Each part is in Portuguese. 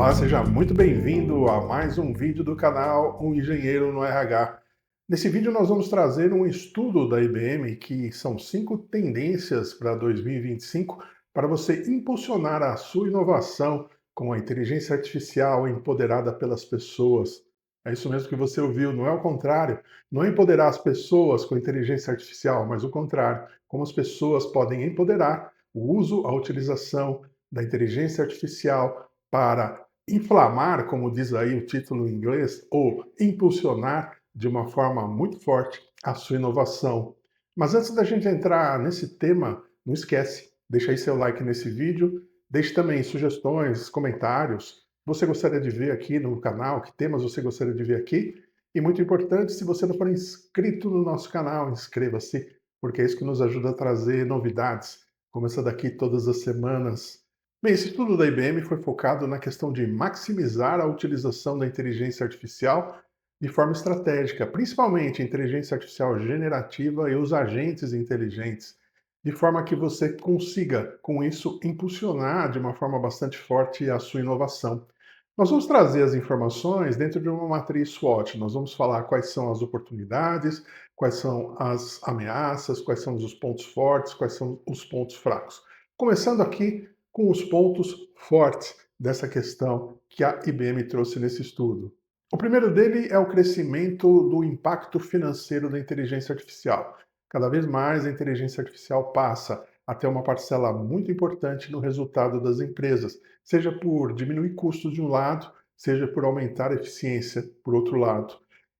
Olá, seja muito bem-vindo a mais um vídeo do canal Um Engenheiro no RH. Nesse vídeo nós vamos trazer um estudo da IBM que são 5 tendências para 2025 para você impulsionar a sua inovação com a inteligência artificial empoderada pelas pessoas. É isso mesmo que você ouviu, não é o contrário. Não é empoderar as pessoas com inteligência artificial, mas o contrário, como as pessoas podem empoderar o uso, a utilização da inteligência artificial para inflamar, como diz aí o título em inglês, ou impulsionar de uma forma muito forte a sua inovação. Mas antes da gente entrar nesse tema, não esquece, deixa aí seu like nesse vídeo, deixe também sugestões, comentários, que você gostaria de ver aqui no canal, que temas você gostaria de ver aqui. E muito importante, se você não for inscrito no nosso canal, inscreva-se, porque é isso que nos ajuda a trazer novidades, como essa daqui todas as semanas. Bem, esse estudo da IBM foi focado na questão de maximizar a utilização da inteligência artificial de forma estratégica, principalmente a inteligência artificial generativa e os agentes inteligentes, de forma que você consiga, com isso, impulsionar de uma forma bastante forte a sua inovação. Nós vamos trazer as informações dentro de uma matriz SWOT. Nós vamos falar quais são as oportunidades, quais são as ameaças, quais são os pontos fortes, quais são os pontos fracos. Começando aqui com os pontos fortes dessa questão que a IBM trouxe nesse estudo. O primeiro dele é o crescimento do impacto financeiro da inteligência artificial. Cada vez mais a inteligência artificial passa a ter uma parcela muito importante no resultado das empresas, seja por diminuir custos de um lado, seja por aumentar a eficiência por outro lado.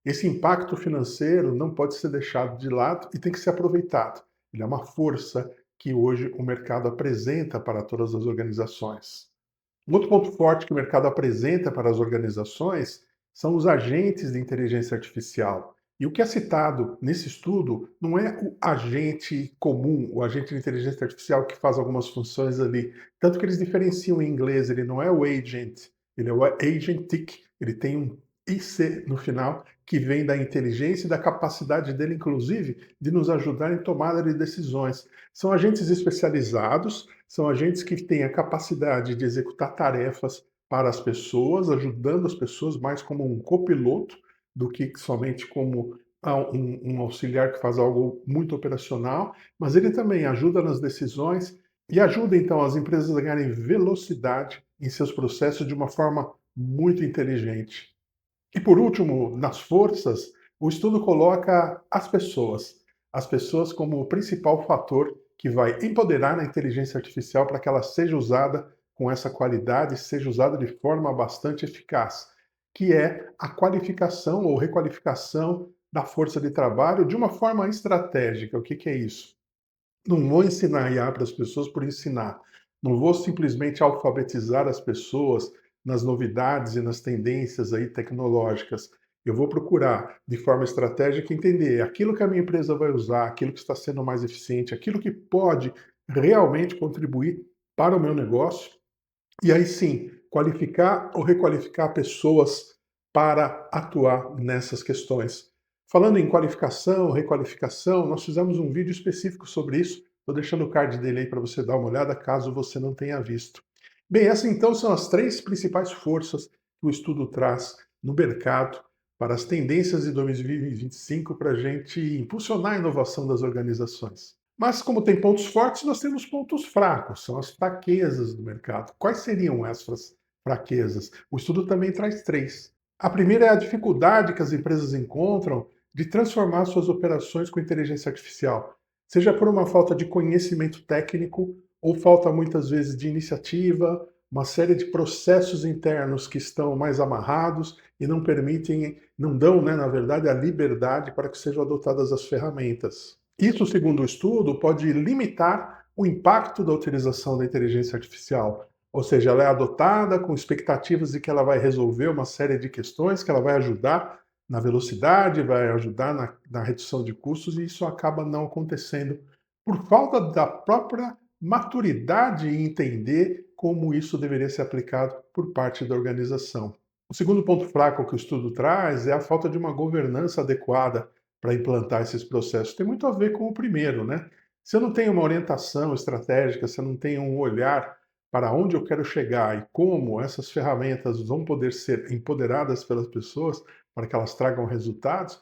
Esse impacto financeiro não pode ser deixado de lado e tem que ser aproveitado. Ele é uma força que hoje o mercado apresenta para todas as organizações. Um outro ponto forte que o mercado apresenta para as organizações são os agentes de inteligência artificial. E o que é citado nesse estudo não é o agente comum, o agente de inteligência artificial que faz algumas funções ali. Tanto que eles diferenciam em inglês, ele não é o agent, ele é o agentic, ele tem um IC no final, que vem da inteligência e da capacidade dele, inclusive, de nos ajudar em tomada de decisões. São agentes especializados, são agentes que têm a capacidade de executar tarefas para as pessoas, ajudando as pessoas mais como um copiloto do que somente como um auxiliar que faz algo muito operacional, mas ele também ajuda nas decisões e ajuda então as empresas a ganharem velocidade em seus processos de uma forma muito inteligente. E por último, nas forças, o estudo coloca as pessoas como o principal fator que vai empoderar a inteligência artificial para que ela seja usada com essa qualidade, seja usada de forma bastante eficaz, que é a qualificação ou requalificação da força de trabalho de uma forma estratégica. O que que é isso? Não vou ensinar IA para as pessoas por ensinar. Não vou simplesmente alfabetizar as pessoas nas novidades e nas tendências aí tecnológicas. Eu vou procurar, de forma estratégica, entender aquilo que a minha empresa vai usar, aquilo que está sendo mais eficiente, aquilo que pode realmente contribuir para o meu negócio, e aí sim, qualificar ou requalificar pessoas para atuar nessas questões. Falando em qualificação, requalificação, nós fizemos um vídeo específico sobre isso. Estou deixando o card dele aí para você dar uma olhada, caso você não tenha visto. Bem, essas então são as 3 principais forças que o estudo traz no mercado para as tendências de 2025 para a gente impulsionar a inovação das organizações. Mas como tem pontos fortes, nós temos pontos fracos, são as fraquezas do mercado. Quais seriam essas fraquezas? O estudo também traz 3. A primeira é a dificuldade que as empresas encontram de transformar suas operações com inteligência artificial, seja por uma falta de conhecimento técnico ou falta muitas vezes de iniciativa, uma série de processos internos que estão mais amarrados e não permitem, não dão, né, na verdade, a liberdade para que sejam adotadas as ferramentas. Isso, segundo o estudo, pode limitar o impacto da utilização da inteligência artificial, ou seja, ela é adotada com expectativas de que ela vai resolver uma série de questões, que ela vai ajudar na velocidade, vai ajudar na redução de custos, e isso acaba não acontecendo por falta da própria maturidade em entender como isso deveria ser aplicado por parte da organização. O segundo ponto fraco que o estudo traz é a falta de uma governança adequada para implantar esses processos. Tem muito a ver com o primeiro, né? Se eu não tenho uma orientação estratégica, se eu não tenho um olhar para onde eu quero chegar e como essas ferramentas vão poder ser empoderadas pelas pessoas para que elas tragam resultados,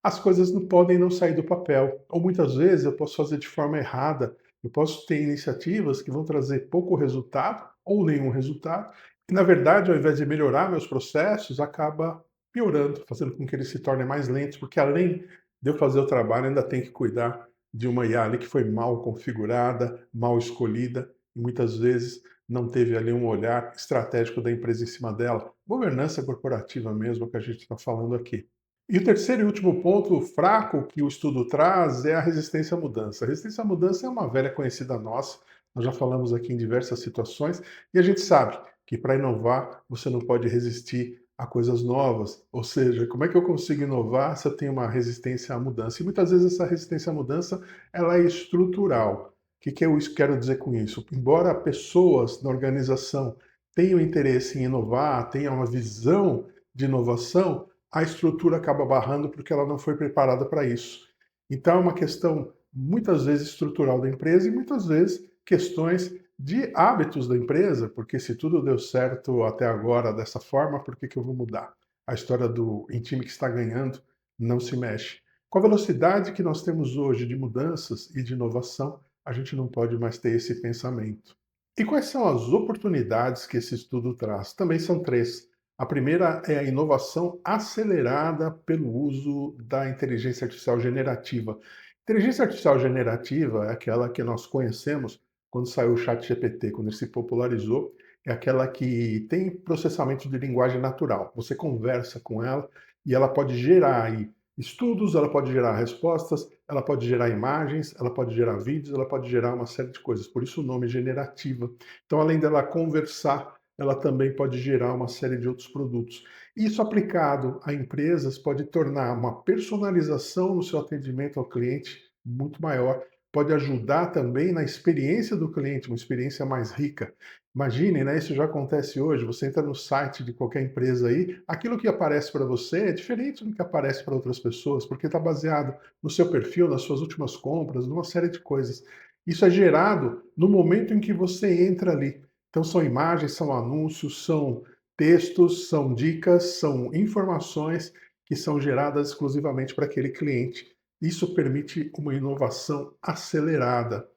as coisas não podem não sair do papel. Ou muitas vezes eu posso fazer de forma errada, eu posso ter iniciativas que vão trazer pouco resultado ou nenhum resultado, e na verdade, ao invés de melhorar meus processos, acaba piorando, fazendo com que eles se tornem mais lentos, porque além de eu fazer o trabalho, ainda tem que cuidar de uma IA ali que foi mal configurada, mal escolhida, e muitas vezes não teve ali um olhar estratégico da empresa em cima dela. Governança corporativa mesmo, que a gente está falando aqui. E o terceiro e último ponto fraco que o estudo traz é a resistência à mudança. A resistência à mudança é uma velha conhecida nossa, nós já falamos aqui em diversas situações, e a gente sabe que para inovar você não pode resistir a coisas novas. Ou seja, como é que eu consigo inovar se eu tenho uma resistência à mudança? E muitas vezes essa resistência à mudança ela é estrutural. O que eu quero dizer com isso? Embora pessoas na organização tenham interesse em inovar, tenham uma visão de inovação, a estrutura acaba barrando porque ela não foi preparada para isso. Então é uma questão muitas vezes estrutural da empresa e muitas vezes questões de hábitos da empresa, porque se tudo deu certo até agora dessa forma, por que eu vou mudar? A história do em time que está ganhando não se mexe. Com a velocidade que nós temos hoje de mudanças e de inovação, a gente não pode mais ter esse pensamento. E quais são as oportunidades que esse estudo traz? Também são três. A primeira é a inovação acelerada pelo uso da inteligência artificial generativa. Inteligência artificial generativa é aquela que nós conhecemos quando saiu o ChatGPT, quando ele se popularizou, é aquela que tem processamento de linguagem natural. Você conversa com ela e ela pode gerar aí estudos, ela pode gerar respostas, ela pode gerar imagens, ela pode gerar vídeos, ela pode gerar uma série de coisas. Por isso o nome é generativa. Então, além dela conversar, ela também pode gerar uma série de outros produtos. Isso aplicado a empresas pode tornar uma personalização no seu atendimento ao cliente muito maior, pode ajudar também na experiência do cliente, uma experiência mais rica. Imagine, né, isso já acontece hoje, você entra no site de qualquer empresa aí, aquilo que aparece para você é diferente do que aparece para outras pessoas, porque está baseado no seu perfil, nas suas últimas compras, numa série de coisas. Isso é gerado no momento em que você entra ali. Então são imagens, são anúncios, são textos, são dicas, são informações que são geradas exclusivamente para aquele cliente. Isso permite uma inovação acelerada.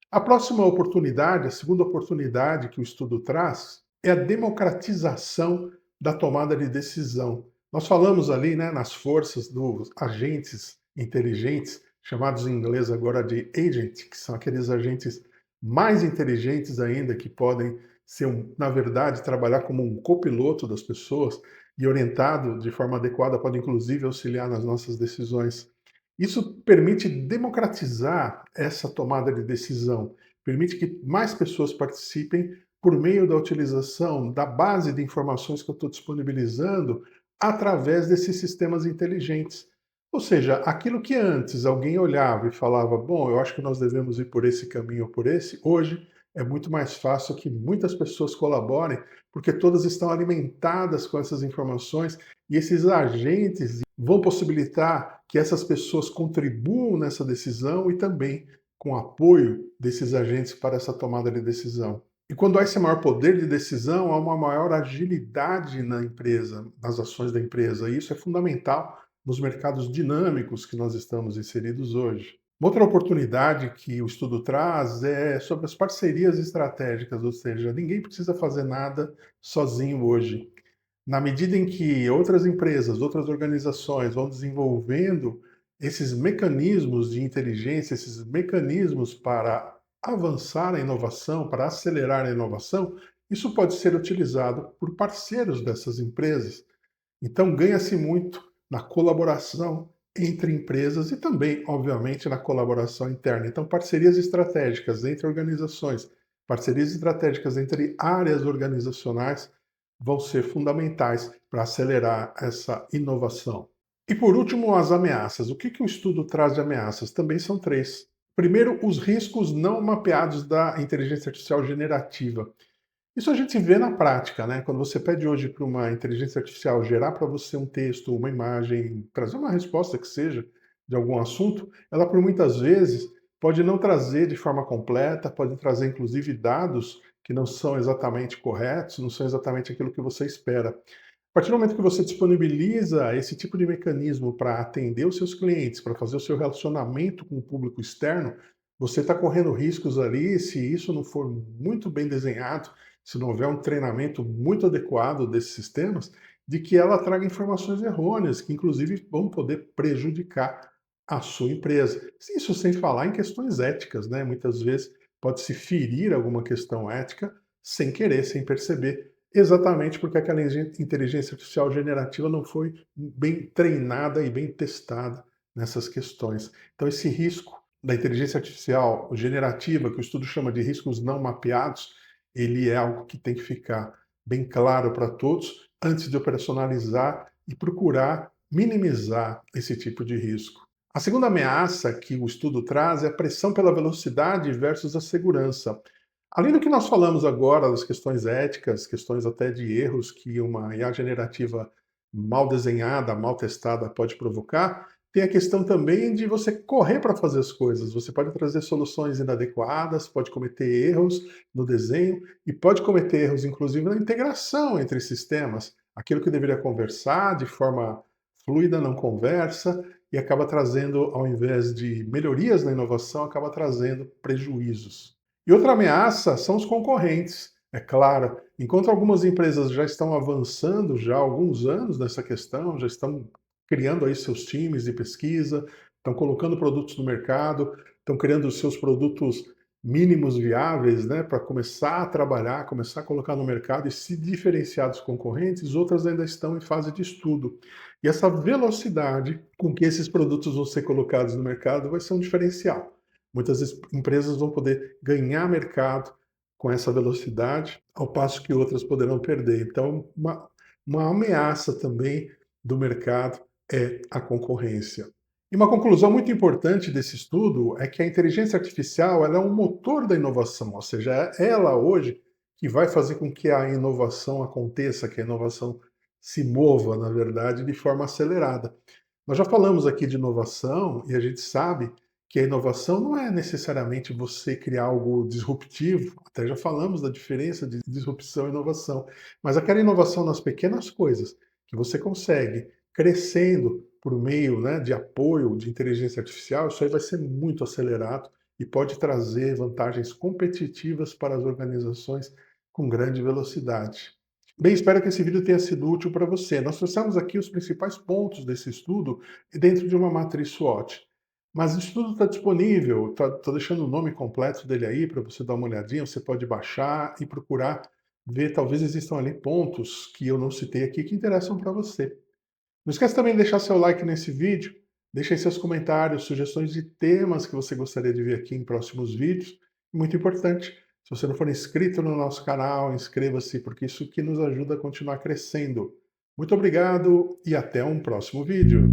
A próxima oportunidade, a segunda oportunidade que o estudo traz, é a democratização da tomada de decisão. Nós falamos ali, né, nas forças dos agentes inteligentes, chamados em inglês agora de agent, que são aqueles agentes mais inteligentes ainda, que podem ser, na verdade, trabalhar como um copiloto das pessoas e orientado de forma adequada, pode inclusive auxiliar nas nossas decisões. Isso permite democratizar essa tomada de decisão, permite que mais pessoas participem por meio da utilização da base de informações que eu estou disponibilizando através desses sistemas inteligentes. Ou seja, aquilo que antes alguém olhava e falava, bom, eu acho que nós devemos ir por esse caminho ou por esse, hoje é muito mais fácil que muitas pessoas colaborem, porque todas estão alimentadas com essas informações e esses agentes vão possibilitar que essas pessoas contribuam nessa decisão e também com apoio desses agentes para essa tomada de decisão. E quando há esse maior poder de decisão, há uma maior agilidade na empresa, nas ações da empresa, e isso é fundamental nos mercados dinâmicos que nós estamos inseridos hoje. Uma outra oportunidade que o estudo traz é sobre as parcerias estratégicas, ou seja, ninguém precisa fazer nada sozinho hoje. Na medida em que outras empresas, outras organizações vão desenvolvendo esses mecanismos de inteligência, esses mecanismos para avançar a inovação, para acelerar a inovação, isso pode ser utilizado por parceiros dessas empresas. Então, ganha-se muito na colaboração entre empresas e também, obviamente, na colaboração interna. Então, parcerias estratégicas entre organizações, parcerias estratégicas entre áreas organizacionais vão ser fundamentais para acelerar essa inovação. E por último, as ameaças. O que o estudo traz de ameaças? Também são três. Primeiro, os riscos não mapeados da inteligência artificial generativa. Isso a gente vê na prática, né? Quando você pede hoje para uma inteligência artificial gerar para você um texto, uma imagem, trazer uma resposta que seja de algum assunto, ela por muitas vezes pode não trazer de forma completa, pode trazer inclusive dados que não são exatamente corretos, não são exatamente aquilo que você espera. A partir do momento que você disponibiliza esse tipo de mecanismo para atender os seus clientes, para fazer o seu relacionamento com o público externo, você está correndo riscos ali, se isso não for muito bem desenhado, se não houver um treinamento muito adequado desses sistemas, de que ela traga informações errôneas, que inclusive vão poder prejudicar a sua empresa. Isso sem falar em questões éticas, né? Muitas vezes pode-se ferir alguma questão ética sem querer, sem perceber, exatamente porque aquela inteligência artificial generativa não foi bem treinada e bem testada nessas questões. Então, esse risco da inteligência artificial generativa, que o estudo chama de riscos não mapeados, ele é algo que tem que ficar bem claro para todos antes de operacionalizar e procurar minimizar esse tipo de risco. A segunda ameaça que o estudo traz é a pressão pela velocidade versus a segurança. Além do que nós falamos agora, das questões éticas, questões até de erros que uma IA generativa mal desenhada, mal testada pode provocar, tem a questão também de você correr para fazer as coisas. Você pode trazer soluções inadequadas, pode cometer erros no desenho e pode cometer erros, inclusive, na integração entre sistemas. Aquilo que deveria conversar de forma fluida não conversa e acaba trazendo, ao invés de melhorias na inovação, acaba trazendo prejuízos. E outra ameaça são os concorrentes. É claro, enquanto algumas empresas já estão avançando já há alguns anos nessa questão, já estão criando aí seus times de pesquisa, estão colocando produtos no mercado, estão criando os seus produtos mínimos viáveis, né, para começar a trabalhar, começar a colocar no mercado e se diferenciar dos concorrentes, outras ainda estão em fase de estudo. E essa velocidade com que esses produtos vão ser colocados no mercado vai ser um diferencial. Muitas empresas vão poder ganhar mercado com essa velocidade, ao passo que outras poderão perder. Então, uma ameaça também do mercado é a concorrência. E uma conclusão muito importante desse estudo é que a inteligência artificial ela é um motor da inovação, ou seja, é ela hoje que vai fazer com que a inovação aconteça, que a inovação se mova, na verdade, de forma acelerada. Nós já falamos aqui de inovação e a gente sabe que a inovação não é necessariamente você criar algo disruptivo, até já falamos da diferença de disrupção e inovação, mas aquela inovação nas pequenas coisas que você consegue crescendo por meio, né, de apoio de inteligência artificial, isso aí vai ser muito acelerado e pode trazer vantagens competitivas para as organizações com grande velocidade. Bem, espero que esse vídeo tenha sido útil para você. Nós trouxemos aqui os principais pontos desse estudo dentro de uma matriz SWOT. Mas o estudo está disponível, estou deixando o nome completo dele aí para você dar uma olhadinha, você pode baixar e procurar ver, talvez existam ali pontos que eu não citei aqui que interessam para você. Não esquece também de deixar seu like nesse vídeo, deixe aí seus comentários, sugestões de temas que você gostaria de ver aqui em próximos vídeos. Muito importante, se você não for inscrito no nosso canal, inscreva-se, porque isso que nos ajuda a continuar crescendo. Muito obrigado e até um próximo vídeo.